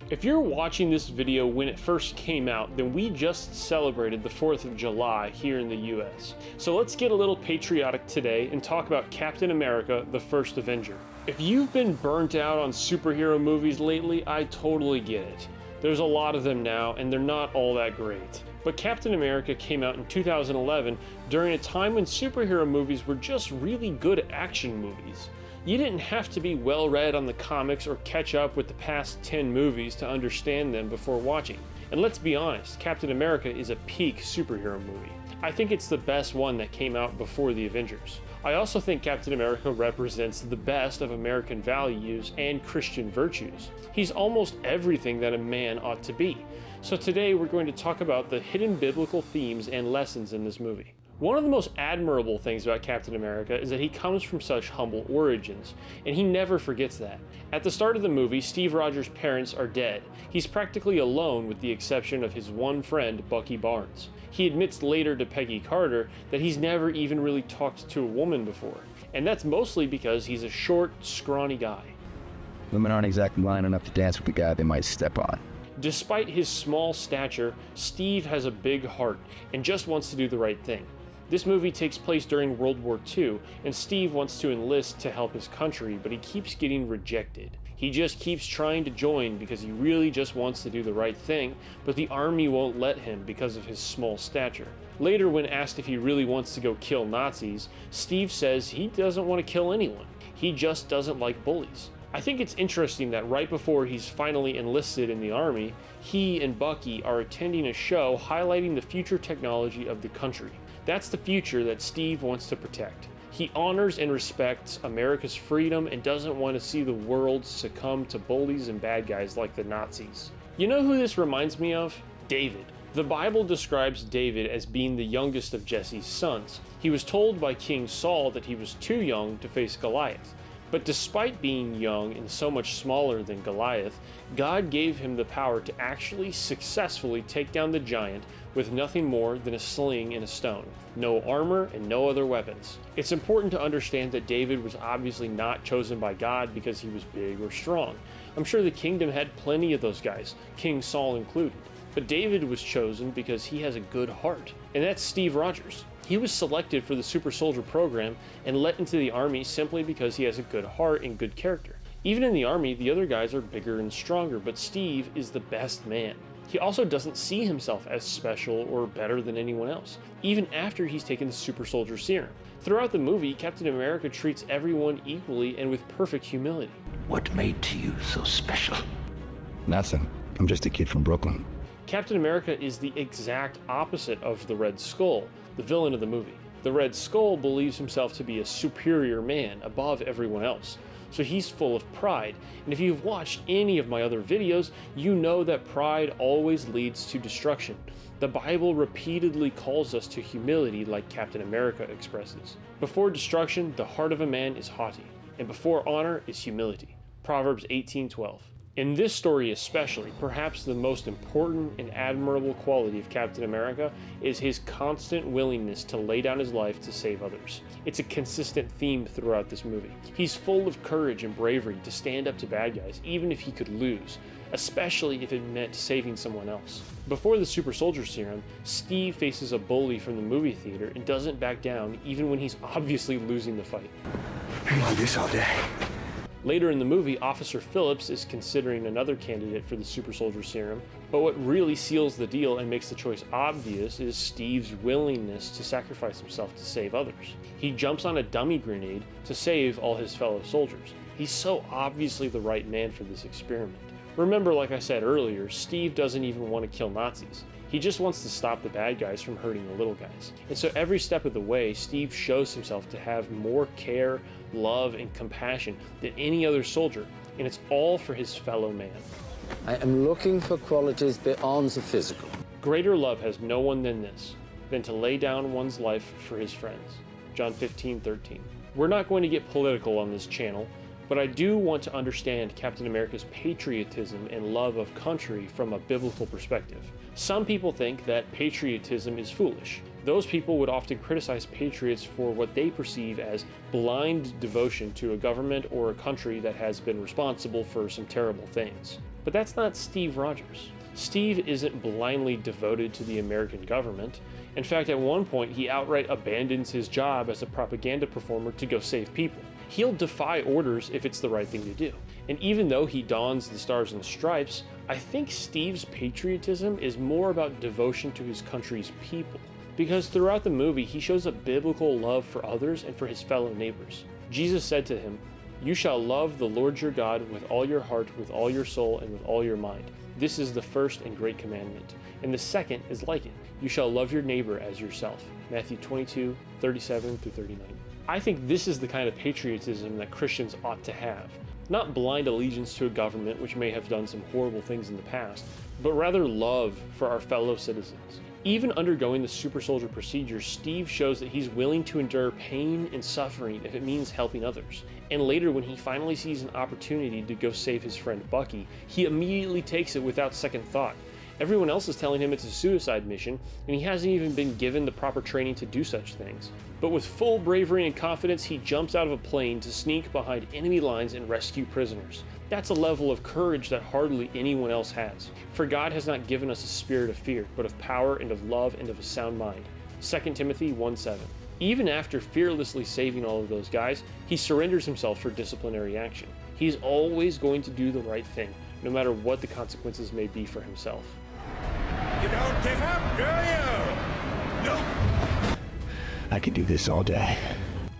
If you're watching this video when it first came out, then we just celebrated the 4th of July here in the US. So let's get a little patriotic today and talk about Captain America, the First Avenger. If you've been burnt out on superhero movies lately, I totally get it. There's a lot of them now, and they're not all that great. But Captain America came out in 2011 during a time when superhero movies were just really good action movies. You didn't have to be well read on the comics or catch up with the past 10 movies to understand them before watching. And let's be honest, Captain America is a peak superhero movie. I think it's the best one that came out before the Avengers. I also think Captain America represents the best of American values and Christian virtues. He's almost everything that a man ought to be. So today we're going to talk about the hidden biblical themes and lessons in this movie. One of the most admirable things about Captain America is that he comes from such humble origins, and he never forgets that. At the start of the movie, Steve Rogers' parents are dead. He's practically alone with the exception of his one friend, Bucky Barnes. He admits later to Peggy Carter that he's never even really talked to a woman before, and that's mostly because he's a short, scrawny guy. Women aren't exactly lining up to dance with the guy they might step on. Despite his small stature, Steve has a big heart and just wants to do the right thing. This movie takes place during World War II, and Steve wants to enlist to help his country, but he keeps getting rejected. He just keeps trying to join because he really just wants to do the right thing, but the army won't let him because of his small stature. Later, when asked if he really wants to go kill Nazis, Steve says he doesn't want to kill anyone. He just doesn't like bullies. I think it's interesting that right before he's finally enlisted in the army, he and Bucky are attending a show highlighting the future technology of the country. That's the future that Steve wants to protect. He honors and respects America's freedom and doesn't want to see the world succumb to bullies and bad guys like the Nazis. You know who this reminds me of? David. The Bible describes David as being the youngest of Jesse's sons. He was told by King Saul that he was too young to face Goliath. But despite being young and so much smaller than Goliath, God gave him the power to actually successfully take down the giant with nothing more than a sling and a stone. No armor and no other weapons. It's important to understand that David was obviously not chosen by God because he was big or strong. I'm sure the kingdom had plenty of those guys, King Saul included. But David was chosen because he has a good heart. And that's Steve Rogers. He was selected for the Super Soldier program and let into the army simply because he has a good heart and good character. Even in the army, the other guys are bigger and stronger, but Steve is the best man. He also doesn't see himself as special or better than anyone else, even after he's taken the Super Soldier serum. Throughout the movie, Captain America treats everyone equally and with perfect humility. What made you so special? Nothing. I'm just a kid from Brooklyn. Captain America is the exact opposite of the Red Skull, the villain of the movie. The Red Skull believes himself to be a superior man above everyone else, so he's full of pride. And if you've watched any of my other videos, you know that pride always leads to destruction. The Bible repeatedly calls us to humility like Captain America expresses. Before destruction, the heart of a man is haughty, and before honor is humility. Proverbs 18:12. In this story especially, perhaps the most important and admirable quality of Captain America is his constant willingness to lay down his life to save others. It's a consistent theme throughout this movie. He's full of courage and bravery to stand up to bad guys, even if he could lose, especially if it meant saving someone else. Before the Super Soldier Serum, Steve faces a bully from the movie theater and doesn't back down even when he's obviously losing the fight. I'm like this all day. Later in the movie, Officer Phillips is considering another candidate for the Super Soldier Serum, but what really seals the deal and makes the choice obvious is Steve's willingness to sacrifice himself to save others. He jumps on a dummy grenade to save all his fellow soldiers. He's so obviously the right man for this experiment. Remember, like I said earlier, Steve doesn't even want to kill Nazis. He just wants to stop the bad guys from hurting the little guys. And so every step of the way, Steve shows himself to have more care, love, and compassion than any other soldier, and it's all for his fellow man. I am looking for qualities beyond the physical. Greater love has no one than this, than to lay down one's life for his friends. John 15:13. We're not going to get political on this channel, but I do want to understand Captain America's patriotism and love of country from a biblical perspective. Some people think that patriotism is foolish. Those people would often criticize patriots for what they perceive as blind devotion to a government or a country that has been responsible for some terrible things. But that's not Steve Rogers. Steve isn't blindly devoted to the American government. In fact, at one point, he outright abandons his job as a propaganda performer to go save people. He'll defy orders if it's the right thing to do. And even though he dons the stars and stripes, I think Steve's patriotism is more about devotion to his country's people. Because throughout the movie, he shows a biblical love for others and for his fellow neighbors. Jesus said to him, "You shall love the Lord your God with all your heart, with all your soul, and with all your mind. This is the first and great commandment. And the second is like it. You shall love your neighbor as yourself." Matthew 22:37-39. I think this is the kind of patriotism that Christians ought to have. Not blind allegiance to a government which may have done some horrible things in the past, but rather love for our fellow citizens. Even undergoing the super soldier procedure, Steve shows that he's willing to endure pain and suffering if it means helping others. And later, when he finally sees an opportunity to go save his friend Bucky, he immediately takes it without second thought. Everyone else is telling him it's a suicide mission, and he hasn't even been given the proper training to do such things. But with full bravery and confidence, he jumps out of a plane to sneak behind enemy lines and rescue prisoners. That's a level of courage that hardly anyone else has. For God has not given us a spirit of fear, but of power and of love and of a sound mind. 2 Timothy 1:7. Even after fearlessly saving all of those guys, he surrenders himself for disciplinary action. He's always going to do the right thing, no matter what the consequences may be for himself. You don't give up, do you? Nope. I could do this all day.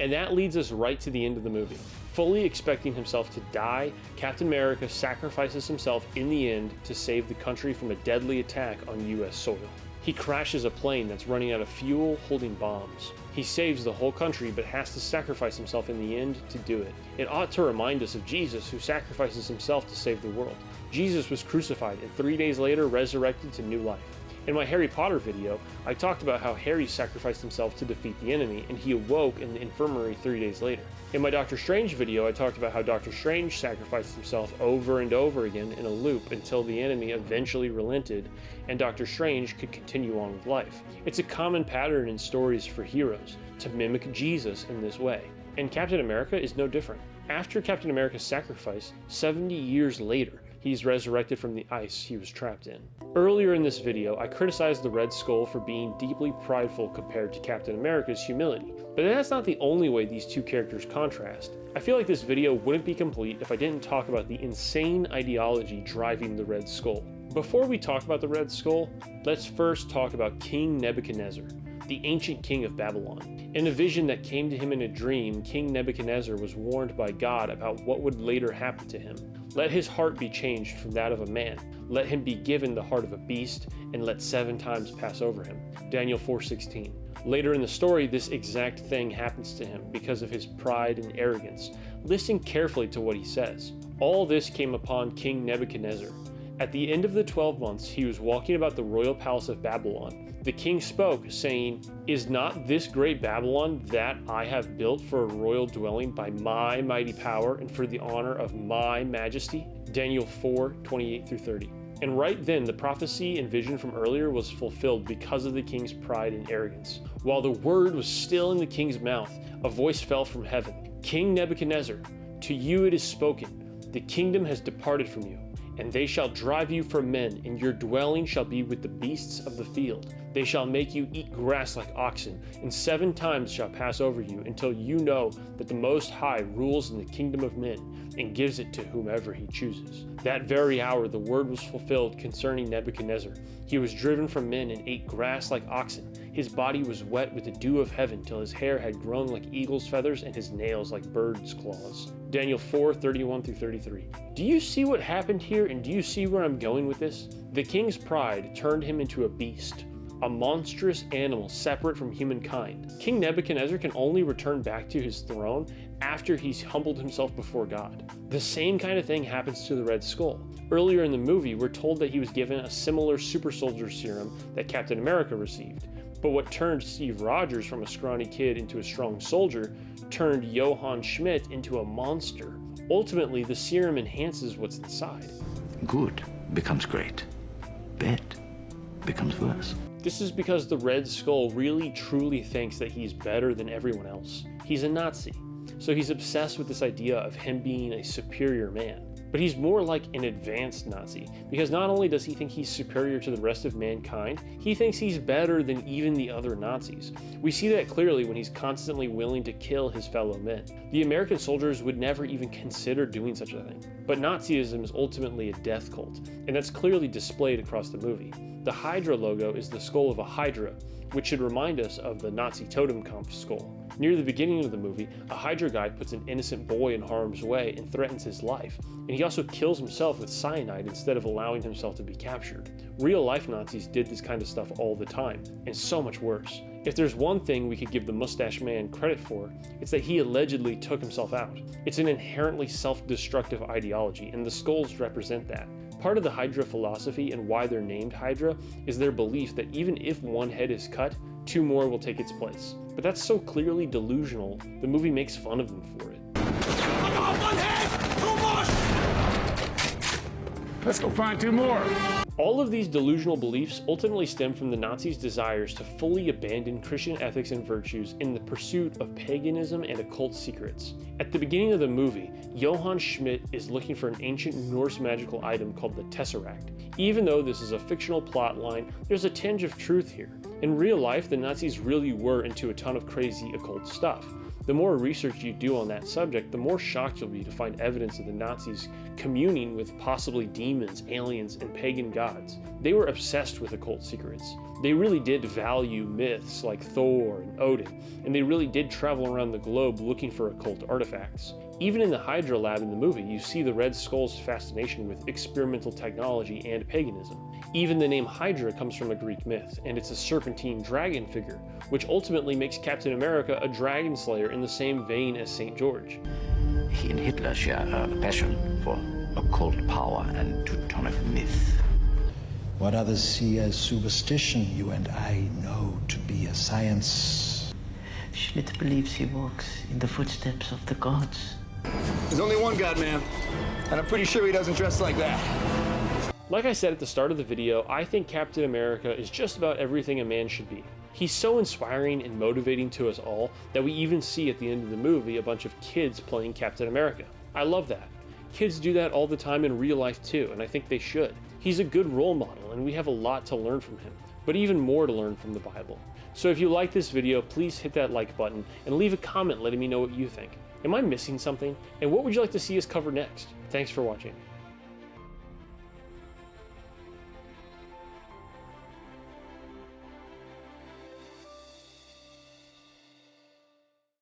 And that leads us right to the end of the movie. Fully expecting himself to die, Captain America sacrifices himself in the end to save the country from a deadly attack on US soil. He crashes a plane that's running out of fuel holding bombs. He saves the whole country but has to sacrifice himself in the end to do it. It ought to remind us of Jesus, who sacrifices himself to save the world. Jesus was crucified and 3 days later resurrected to new life. In my Harry Potter video, I talked about how Harry sacrificed himself to defeat the enemy, and he awoke in the infirmary 3 days later. In my Doctor Strange video, I talked about how Doctor Strange sacrificed himself over and over again in a loop until the enemy eventually relented, and Doctor Strange could continue on with life. It's a common pattern in stories for heroes, to mimic Jesus in this way. And Captain America is no different. After Captain America's sacrifice, 70 years later, he's resurrected from the ice he was trapped in. Earlier in this video, I criticized the Red Skull for being deeply prideful compared to Captain America's humility. But that's not the only way these two characters contrast. I feel like this video wouldn't be complete if I didn't talk about the insane ideology driving the Red Skull. Before we talk about the Red Skull, let's first talk about King Nebuchadnezzar, the ancient king of Babylon. In a vision that came to him in a dream, King Nebuchadnezzar was warned by God about what would later happen to him. Let his heart be changed from that of a man. Let him be given the heart of a beast, and let 7 times pass over him. Daniel 4:16. Later in the story, this exact thing happens to him because of his pride and arrogance. Listen carefully to what he says. All this came upon King Nebuchadnezzar. At the end of the 12 months, he was walking about the royal palace of Babylon. The king spoke, saying, "Is not this great Babylon that I have built for a royal dwelling by my mighty power and for the honor of my majesty?" Daniel 4:28-30. And right then, the prophecy and vision from earlier was fulfilled because of the king's pride and arrogance. While the word was still in the king's mouth, a voice fell from heaven. "King Nebuchadnezzar, to you it is spoken, the kingdom has departed from you. And they shall drive you from men, and your dwelling shall be with the beasts of the field. They shall make you eat grass like oxen, and 7 times shall pass over you, until you know that the Most High rules in the kingdom of men, and gives it to whomever he chooses." That very hour the word was fulfilled concerning Nebuchadnezzar. He was driven from men and ate grass like oxen. His body was wet with the dew of heaven, till his hair had grown like eagle's feathers and his nails like bird's claws. Daniel 4:31-33. Do you see what happened here, and do you see where I'm going with this? The king's pride turned him into a beast, a monstrous animal separate from humankind. King Nebuchadnezzar can only return back to his throne after he's humbled himself before God. The same kind of thing happens to the Red Skull. Earlier in the movie, we're told that he was given a similar super soldier serum that Captain America received. But what turned Steve Rogers from a scrawny kid into a strong soldier turned Johann Schmidt into a monster. Ultimately, the serum enhances what's inside. Good becomes great. Bad becomes worse. This is because the Red Skull really truly thinks that he's better than everyone else. He's a Nazi, so he's obsessed with this idea of him being a superior man. but he's more like an advanced Nazi, because not only does he think he's superior to the rest of mankind, he thinks he's better than even the other Nazis. We see that clearly when he's constantly willing to kill his fellow men. The American soldiers would never even consider doing such a thing. But Nazism is ultimately a death cult, and that's clearly displayed across the movie. The Hydra logo is the skull of a Hydra, which should remind us of the Nazi Totemkampf skull. Near the beginning of the movie, a Hydra guy puts an innocent boy in harm's way and threatens his life, and he also kills himself with cyanide instead of allowing himself to be captured. Real-life Nazis did this kind of stuff all the time, and so much worse. If there's one thing we could give the Mustache Man credit for, it's that he allegedly took himself out. It's an inherently self-destructive ideology, and the skulls represent that. Part of the Hydra philosophy and why they're named Hydra is their belief that even if one head is cut, two more will take its place. But that's so clearly delusional, the movie makes fun of them for it. Come on, one head! Two more! Let's go find two more. All of these delusional beliefs ultimately stem from the Nazis' desires to fully abandon Christian ethics and virtues in the pursuit of paganism and occult secrets. At the beginning of the movie, Johann Schmidt is looking for an ancient Norse magical item called the Tesseract. Even though this is a fictional plot line, there's a tinge of truth here. In real life, the Nazis really were into a ton of crazy occult stuff. The more research you do on that subject, the more shocked you'll be to find evidence of the Nazis communing with possibly demons, aliens, and pagan gods. They were obsessed with occult secrets. They really did value myths like Thor and Odin, and they really did travel around the globe looking for occult artifacts. Even in the Hydra lab in the movie, you see the Red Skull's fascination with experimental technology and paganism. Even the name Hydra comes from a Greek myth, and it's a serpentine dragon figure, which ultimately makes Captain America a dragon slayer in the same vein as St. George. He and Hitler share a passion for occult power and Teutonic myth. What others see as superstition, you and I know to be a science. Schmidt believes he walks in the footsteps of the gods. There's only one God, man. And I'm pretty sure he doesn't dress like that. Like I said at the start of the video, I think Captain America is just about everything a man should be. He's so inspiring and motivating to us all that we even see at the end of the movie a bunch of kids playing Captain America. I love that. Kids do that all the time in real life too, and I think they should. He's a good role model, and we have a lot to learn from him, but even more to learn from the Bible. So if you like this video, please hit that like button and leave a comment letting me know what you think. Am I missing something? And what would you like to see us cover next? Thanks for watching.